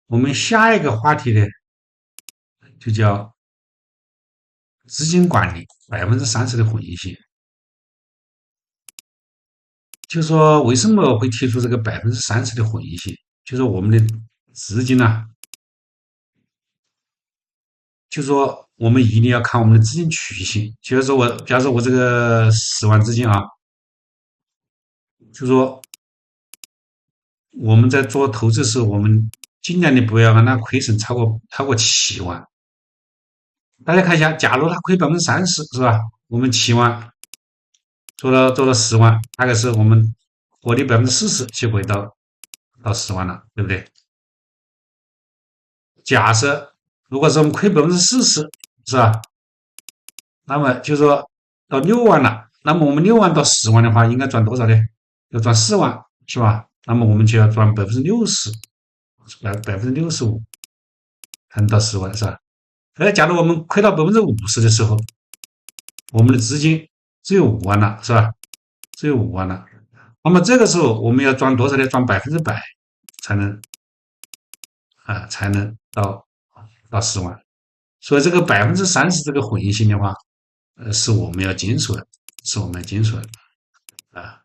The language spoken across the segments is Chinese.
我们下一个话题呢，就叫资金管理30%的混一性。就是说，为什么会提出这个30%的混一性？就是说我们的资金呢、就是说我们一定要看我们的资金曲线。就是说我，假如说我这个10万资金啊，就是说我们在做投资的时候，我们尽量的不要让它亏损超过7万。大家看一下，假如它亏30%，是吧？我们7万做了10万，大概是我们获利40%就会到10万了，对不对？假设如果是我们亏40%，是吧？那么就说到6万了，那么我们6万到10万的话，应该赚多少呢？要赚4万，是吧？那么我们就要赚60%，65%才能到10万，是吧？假如我们亏到50%的时候，我们的资金只有5万了，是吧？只有五万了。那么这个时候我们要赚多少呢？赚100%才能才能到10万。所以这个30%这个混一性的话，是我们要坚守的，是我们要坚守的啊。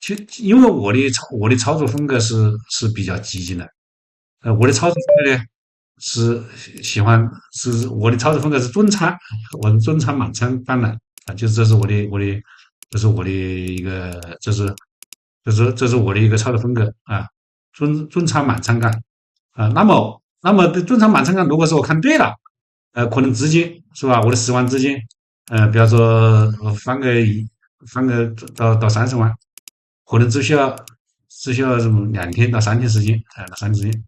其实因为我的操作风格是比较激进的，我的操作风格呢是喜欢我的操作风格是准仓，我是准仓满仓干的就是这是我的一个这是我的一个操作风格啊，准仓满仓干那么准仓满仓干，如果说我看对了，可能资金是吧，我的10万资金，比方说翻个到30万，可能只需要什么2天到3天时间，到3天时间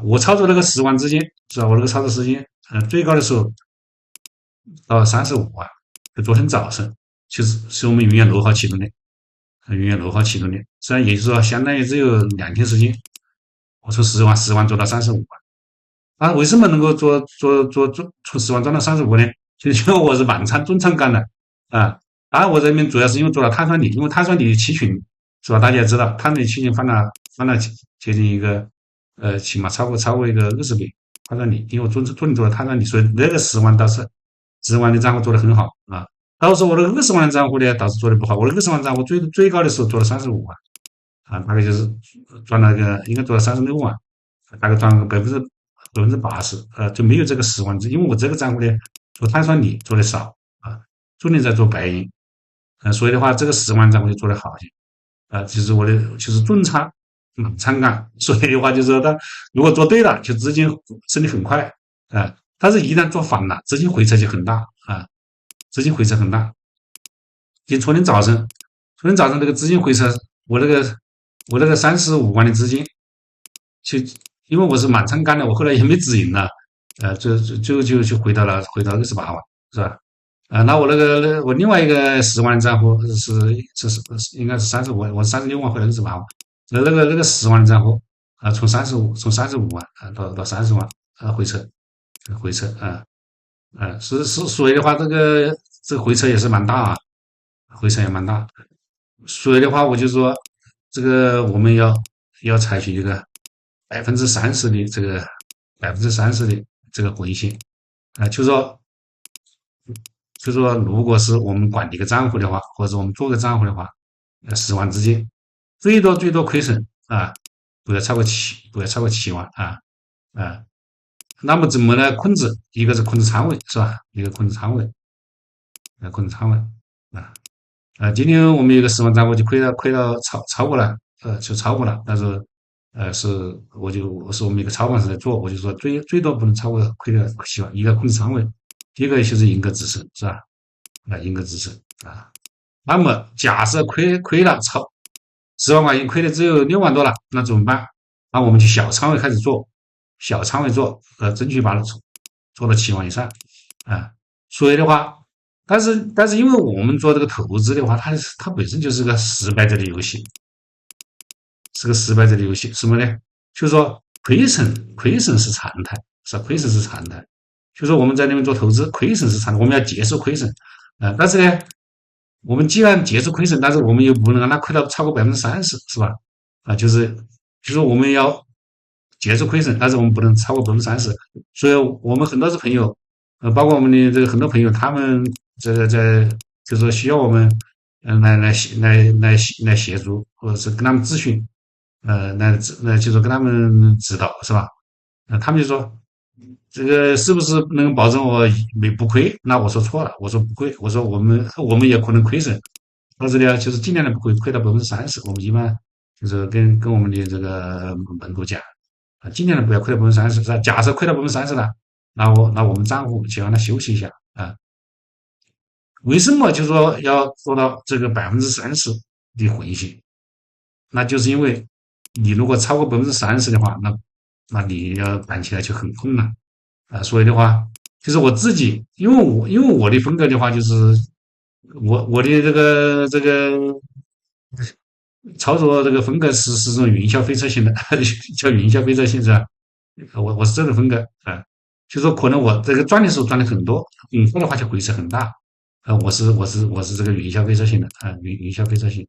我操作那个10万资金是吧？我那个操作时间，最高的时候到35万，就昨天早上，是我们永远6号启动的，永远6号启动的，虽然也就是说相当于只有2天时间，我从十万做到35万。为什么能够从10万赚到35呢？就是因为我是满仓中仓干的啊。当然，我这边主要是因为做了碳酸锂，因为碳酸锂期权是吧？大家也知道，碳酸锂期权翻了接近一个起码超过一个20倍碳酸锂，因为我专门做了碳酸锂，所以那个十万的账户做得很好啊。到时候我的20万的账户呢，倒是做的不好。我的20万账户最高的时候做了35万大概就是赚了应该做了36万，大概赚了个80%，就没有这个10万因为我这个账户呢做碳酸锂做的少重点在做白银，所以的话这个10万账户就做的好一些，就是我的就是重仓满仓干，所以的话就是说他如果做对了，就资金升的很快但是一旦做反了，资金回撤就很大资金回撤很大。就昨天早上这个资金回撤，我那个35万的资金，就因为我是满仓干的，我后来也没止盈了，就回到28万，是吧？那我我另外一个10万账户应该是35万，我36万回来28万，那个10万的账户从35万到30万回撤回撤所以的话这个回撤也是蛮大回撤也蛮大，所以的话我就说这个我们要采取一个三十的这个30%的这个回性就是说如果是我们管一个账户的话，或者我们做个账户的话10万资金最多亏损不要超过7万啊。那么怎么来控制？一个是控制仓位是吧？一个控制仓位，控制仓位啊。今天我们有个10万账户就亏到超过了，就超过了，但是是我们一个操盘手在做，我就说最多不能超过亏的7万，一个控制仓位，第一个就是赢个止损是吧？赢个止损啊。那么假设亏了10万块钱，亏的只有6万多了，那怎么办？那我们就小仓位开始做，小仓位做，争取把它做到7万以上所以的话，但是因为我们做这个投资的话，它本身就是个失败者的游戏，是个失败者的游戏。什么呢？就是说亏损是常态，是吧亏损是常态。就是说我们在那边做投资，亏损是常态，我们要接受亏损但是呢，我们既然接受亏损，但是我们又不能让它亏到超过30%，是吧？就是我们要接受亏损，但是我们不能超过30%。所以我们很多的朋友，包括我们的这个很多朋友，他们这个在就是说需要我们，来协助，或者是跟他们咨询，就是跟他们指导，是吧？他们就说这个是不是能保证我没不亏？那我说错了，我说不亏，我说我们也可能亏损，但是呢，就是尽量的不会亏到30%。我们一般就是跟我们的这个门徒讲啊，尽量的不要亏到30%。是吧？假设亏到30%了，那我们账户就让它休息一下啊。为什么就是说要做到这个30%的回血？那就是因为你如果超过30%的话，那你要办起来就很困难啊。所以的话，就是我自己，因为我的风格的话，就是我的这个操作这个风格是这种云霄飞车型的，叫云霄飞车型是吧？我是这种风格啊，就说可能我这个赚的时候赚的很多，以后的话就回撤很大。我是这个云霄飞车型的啊，云霄飞车型。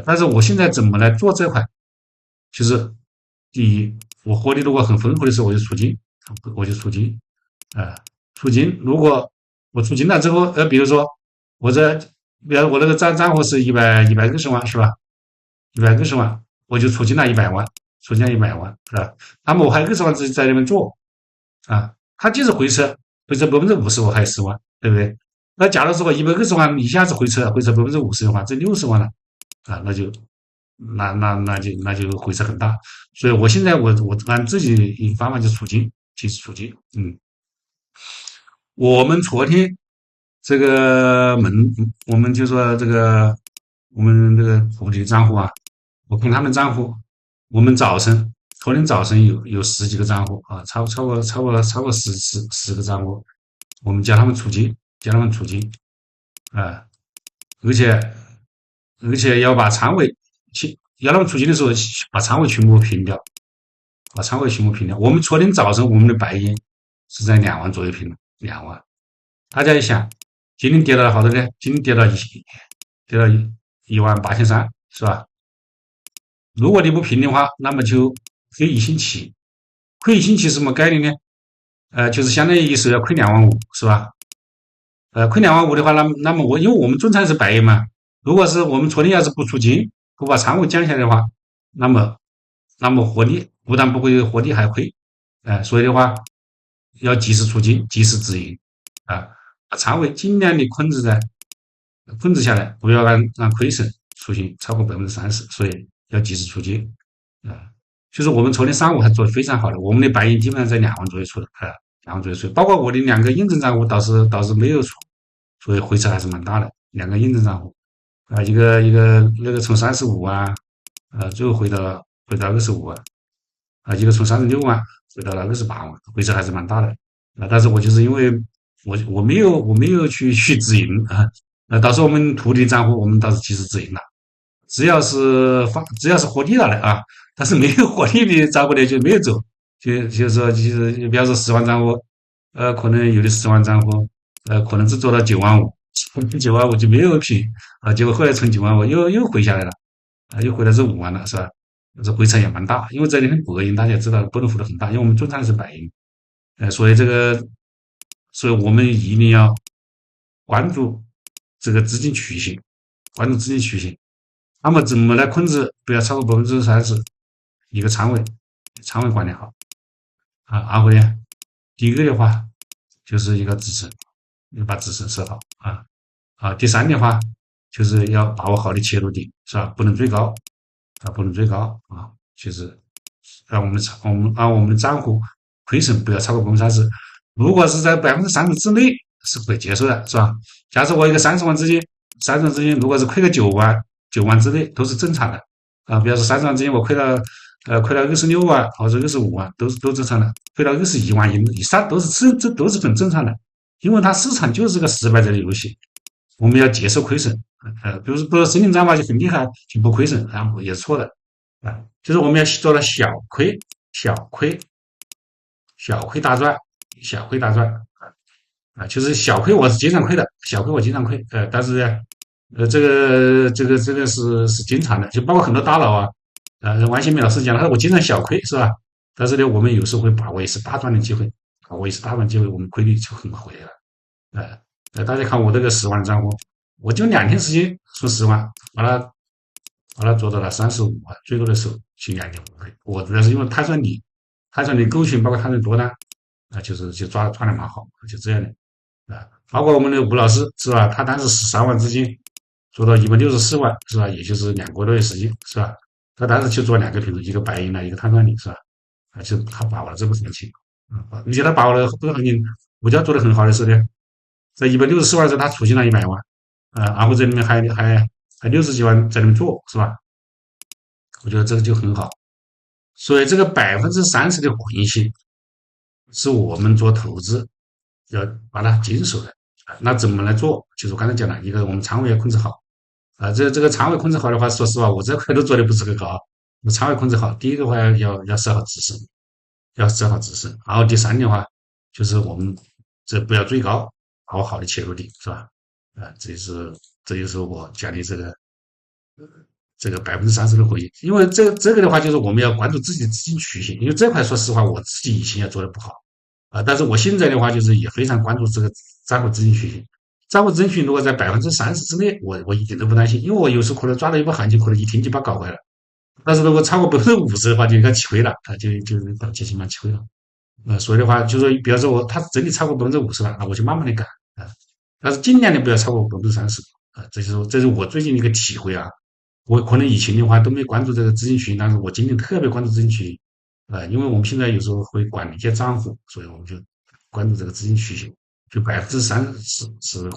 但是我现在怎么来做这块？就是第一，我获利如果很丰厚的时候，我就出金啊，出金。如果我出金了之后，比如说我这，比如我那个账户是一百个十万是吧？120万，我就出金了100万，出金了100万是吧？那么我还有20万自己在那边做啊，它即使回撤50%，我还有10万，对不对？那假如说我120万一下子回撤50%的话，这60万了啊，那就回撤很大。所以我现在我按自己一个方法就出金，及时出金。我们昨天这个我们就说我们这个徒弟账户啊，我看他们账户，我们昨天早晨有十几个账户啊，超过十个账户，我们叫他们出金啊，而且要把仓位要他们出金的时候把仓位全部平掉，把仓位全部平掉。我们昨天早晨我们的白银是在2万左右平的，2万。大家一想，今天跌到了好多呢？今天跌到1万8300，是吧？如果你不平的话，那么就亏一星期。亏一星期什么概念呢？就是相当于一手要亏2万5，是吧？亏2万5的话，那么因为我们重仓是白银嘛，如果是我们昨天要是不出金，不把仓位降下来的话，那么获利不但不会获利还亏，所以的话要及时出金，及时止盈啊，把仓位尽量的控制下来，不要让亏损出现超过30%，所以要及时出金啊。就是我们昨天上午还做的非常好的，我们的白银基本上在2万左右出的2万左右出，包括我的2个验证账户倒是没有出，所以回撤还是蛮大的。2个验证账户啊，一个那个从35万，最后回到25万，一个从36万回到了28万，回撤还是蛮大的。但是我就是因为我没有去止盈啊，到时候我们徒弟账户我们倒是及时止盈了，只要是获利了的啊，但是没有获利的账户呢就没有走，就是说就是比方说10万账户，可能有的10万账户，可能只做到9万5，9万5就没有平啊，结果后来从9万5又回下来了，又回到这5万了，是吧？这回撤也蛮大，因为这里面白银大家知道波动幅度很大，因为我们重仓的是白银，所以所以我们一定要关注这个资金曲线，关注资金曲线。那么怎么来控制不要超过30%？一个仓位管理好啊，然后呢，第一个的话就是一个支撑，要把支撑设好第三的话就是要把握好的切入点，是吧？不能追高不能追高啊，就是让我们的账户亏损不要超过30%。如果是在30%之内是可以接受的，是吧？假设我一个30万资金，如果是亏个9万之内都是正常的啊。比方说30万资金我亏了26万或者25万都正常的，亏到21万以上都是很正常的，因为它市场就是个失败者的游戏，我们要接受亏损。比如说森林战法就很厉害，就不亏损，然后也是错的就是我们要做到小亏大赚，小亏大赚就是小亏我是经常亏的，小亏我经常亏，但是呢，这个是经常的，就包括很多大佬啊，王新民老师讲，他说我经常小亏是吧？但是呢，我们有时候会把握一次大赚的机会，把握一次大赚机会，我们亏率就很回来了。大家看我这个10万的账户，我就2天时间从10万把它做到了35万，最多的时候去2.5倍。我主要是因为碳酸锂狗群包括碳酸多单就抓的蛮好，就这样的包括我们的吴老师是吧？他当时13万资金做到164万是吧？也就是2个多月时间是吧？他当时去做2个品种，一个白银一个碳酸锂是吧？就他把握了这个行情，而且他把握了这个行情，股价做得很好的时候呢，在164万的时候他出现了100万，然后这里面还60几万在里面做是吧？我觉得这个就很好。所以这个30%的混性是我们做投资要把它经手的。那怎么来做？就是我刚才讲了，一个我们仓位要控制好这个仓位控制好的话，说实话，我这块都做的不是很高。仓位控制好，第一个话要设好止损，要设好止损。然后第三的话，就是我们这不要追高，把握好的切入点，是吧？这就是我讲的这个30%的回应，因为这个的话，就是我们要关注自己的资金曲线，因为这块说实话，我自己以前也做的不好但是我现在的话，就是也非常关注这个账户资金曲线。账户资金曲线如果在30%之内，我一点都不担心，因为我有时候可能抓到一波行情，可能一天就把它搞坏了。但是如果超过50%的话，就应该吃亏了就到节前嘛吃亏了。所以的话，就说比方说它整体超过50%了，那我就慢慢的干但是尽量的不要超过30%这是我最近的一个体会我可能以前的话都没关注这个资金群，但是我今年特别关注资金群，因为我们现在有时候会管一些账户，所以我们就关注这个资金曲线，就30%是